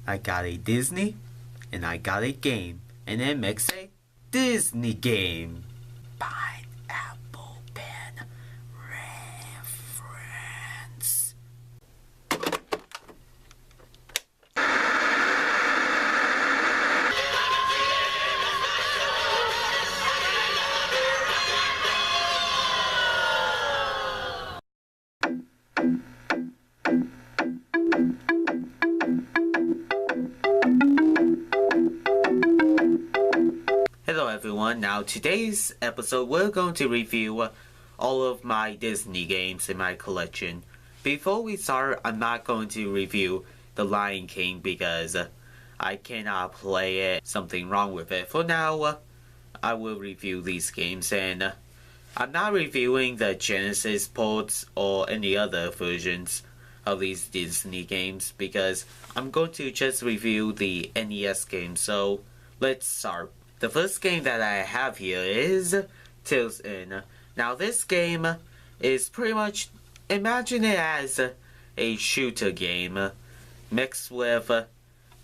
I got a Disney, and I got a game, and it makes a Disney game. Pineapple pen reference. Hello everyone, now today's episode we're going to review all of my Disney games in my collection. Before we start, I'm not going to review The Lion King because I cannot play it, something wrong with it. For now, I will review these games, and I'm not reviewing the Genesis ports or any other versions of these Disney games because I'm going to just review the NES games, so let's start. The first game that I have here is Tilson. Now this game is pretty much, imagine it as a shooter game mixed with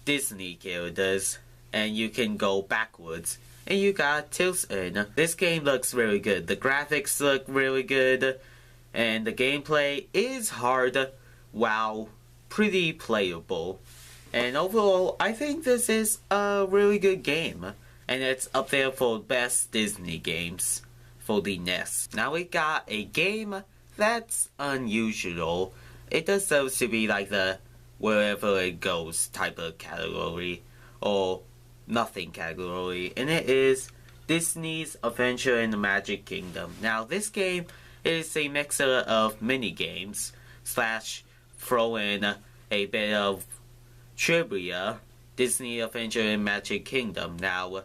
Disney characters, and you can go backwards. And you got Tilson. This game looks really good. The graphics look really good, and the gameplay is hard, while pretty playable. And overall, I think this is a really good game. And it's up there for best Disney games for the NES. Now we got a game that's unusual. It deserves to be like the wherever it goes type of category, or nothing category, and it is Disney's Adventure in the Magic Kingdom. Now this game is a mixer of minigames / throw in a bit of trivia. Disney Adventure in Magic Kingdom. Now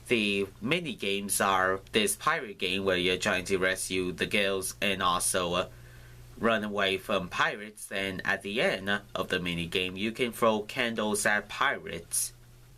the mini games are this pirate game where you're trying to rescue the girls and also run away from pirates, and at the end of the mini game you can throw candles at pirates.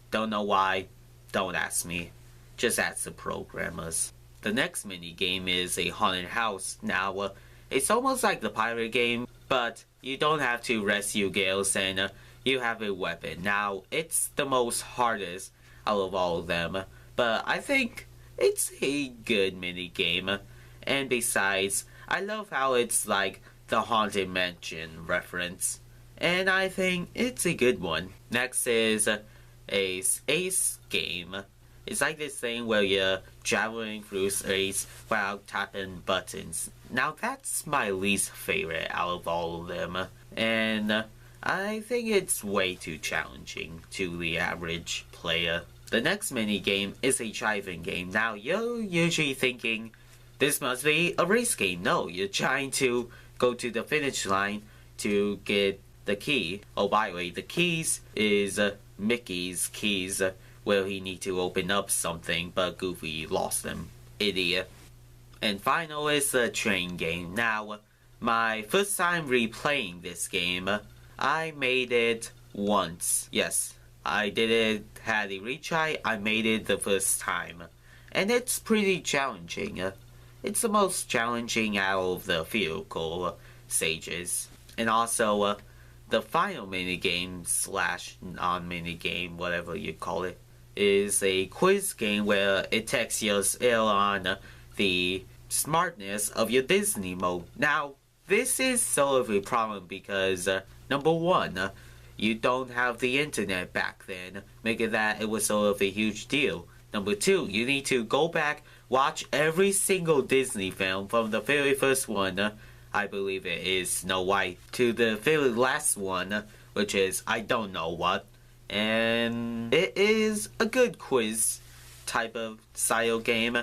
Don't know why, don't ask me, just ask the programmers. The next mini game is a haunted house. Now it's almost like the pirate game, but you don't have to rescue girls and you have a weapon. Now it's the most hardest out of all of them, but I think it's a good mini game. And besides, I love how it's like the Haunted Mansion reference, and I think it's a good one. Next is a Ace game. It's like this thing where you're traveling through space while tapping buttons. Now that's my least favorite out of all of them, and I think it's way too challenging to the average player. The next mini game is a driving game. Now you're usually thinking this must be a race game. No, you're trying to go to the finish line to get the key. Oh, by the way, the keys is Mickey's keys where he need to open up something, but Goofy lost them. Idiot. And final is the train game. Now, my first time replaying this game, I made it once. Yes, I did it, had a retry, I made it the first time. And it's pretty challenging. It's the most challenging out of the vehicle stages. And also, the final minigame / non-minigame, whatever you call it, is a quiz game where it tests your skill on the smartness of your Disney mode. Now, this is sort of a problem because, number one, you don't have the internet back then, making that it was sort of a huge deal. Number two, you need to go back, watch every single Disney film from the very first one, I believe it is Snow White, to the very last one, which is I don't know what. And it is a good quiz type of style game,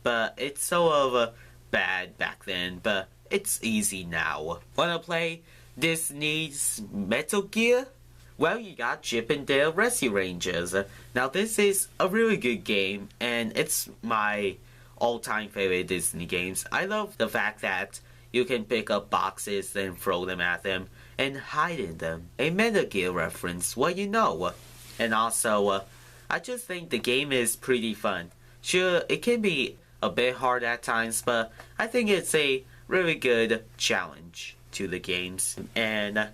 but it's sort of bad back then, but it's easy now. Wanna play Disney's Metal Gear? Well, you got Chip and Dale Rescue Rangers. Now this is a really good game, and it's my all-time favorite Disney games. I love the fact that you can pick up boxes and throw them at them and hide in them. A Metal Gear reference, well you know. And also, I just think the game is pretty fun. Sure, it can be a bit hard at times, but I think it's a really good challenge to the games. And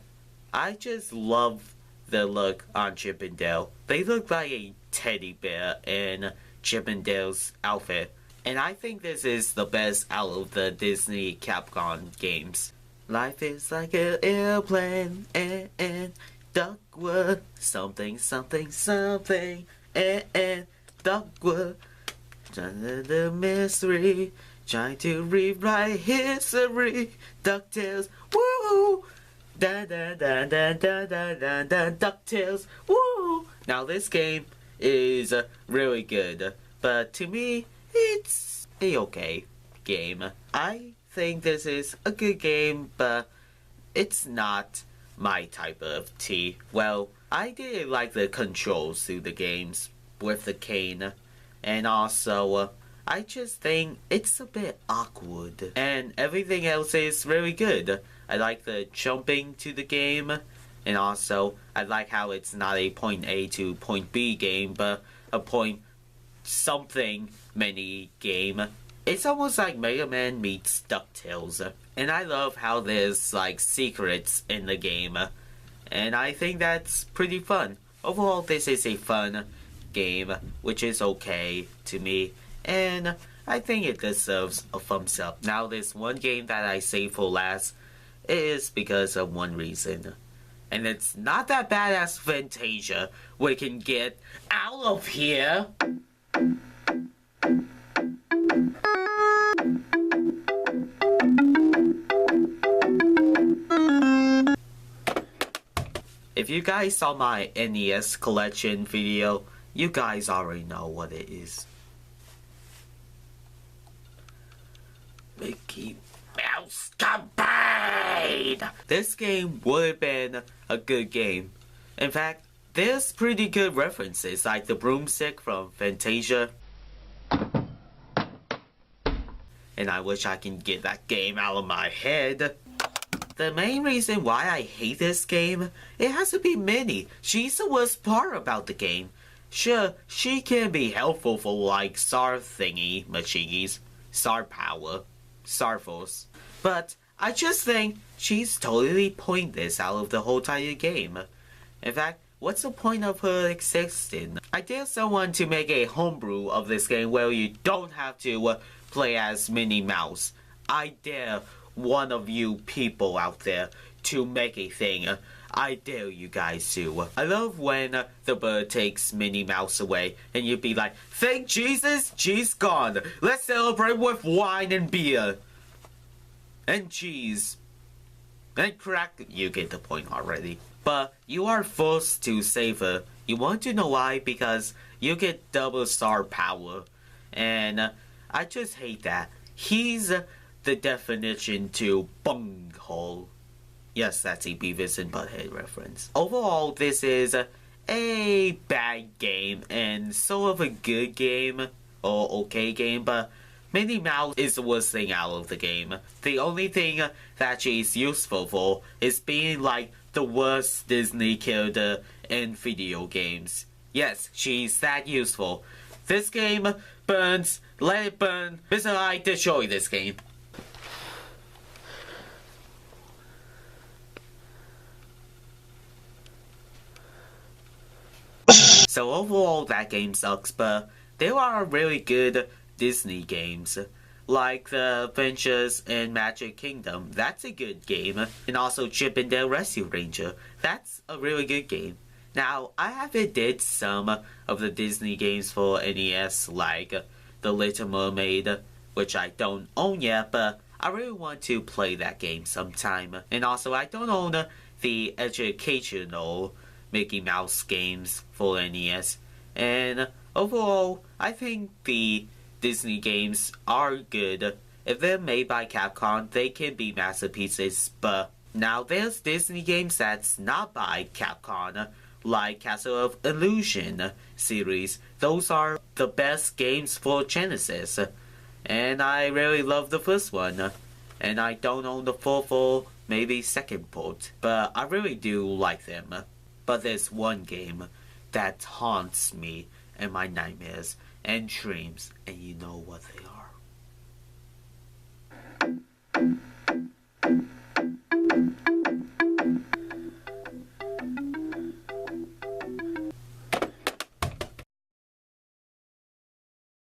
I just love the look on Chip and Dale. They look like a teddy bear in Chip and Dale's outfit. And I think this is the best out of the Disney Capcom games. Life is like an airplane and Duckwood. Something, something, something and Duckwood. The mystery, trying to rewrite history. DuckTales, woo! Da da da da da da da da. DuckTales, woo! Now this game is really good, but to me, it's a okay game. I think this is a good game, but it's not my type of tea. Well, I did like the controls through the games with the cane, and also I just think it's a bit awkward. And everything else is really good. I like the jumping to the game, and also I like how it's not a point A to point B game, but a point something mini game. It's almost like Mega Man meets DuckTales. And I love how there's like secrets in the game. And I think that's pretty fun. Overall, this is a fun game, which is okay to me. And I think it deserves a thumbs up. Now, this one game that I saved for last is because of one reason. And it's not that bad as Fantasia. We can get out of here. If you guys saw my NES collection video, you guys already know what it is. Mickey Mouse Campaign! This game would have been a good game. In fact, there's pretty good references like the broomstick from Fantasia. And I wish I can get that game out of my head. The main reason why I hate this game, it has to be Minnie. She's the worst part about the game. Sure, she can be helpful for like star thingy machingies, star power, star force. But I just think she's totally pointless out of the whole entire game. In fact, what's the point of her existing? I dare someone to make a homebrew of this game where you don't have to play as Minnie Mouse. I dare one of you people out there to make a thing. I dare you guys to. I love when the bird takes Minnie Mouse away and you'd be like, thank Jesus, she's gone. Let's celebrate with wine and beer. And cheese. And crack. You get the point already. But you are forced to save her. You want to know why? Because you get double star power. And I just hate that. He's the definition to bunghole. Yes, that's a Beavis and Butthead reference. Overall, this is a bad game and sort of a good game, or okay game, but Minnie Mouse is the worst thing out of the game. The only thing that she's useful for is being like the worst Disney character in video games. Yes, she's that useful. This game burns, let it burn. Mr. I destroy this game. So overall, that game sucks, but there are really good Disney games, like the Adventures in Magic Kingdom. That's a good game. And also Chip and Dale Rescue Ranger. That's a really good game. Now, I haven't did some of the Disney games for NES, like The Little Mermaid, which I don't own yet, but I really want to play that game sometime. And also, I don't own the educational Mickey Mouse games for NES. And overall, I think the Disney games are good. If they're made by Capcom, they can be masterpieces, but now there's Disney games that's not by Capcom, like Castle of Illusion series. Those are the best games for Genesis. And I really love the first one. And I don't own the fourth or maybe second port, but I really do like them. But there's one game that haunts me in my nightmares and dreams, and you know what they are.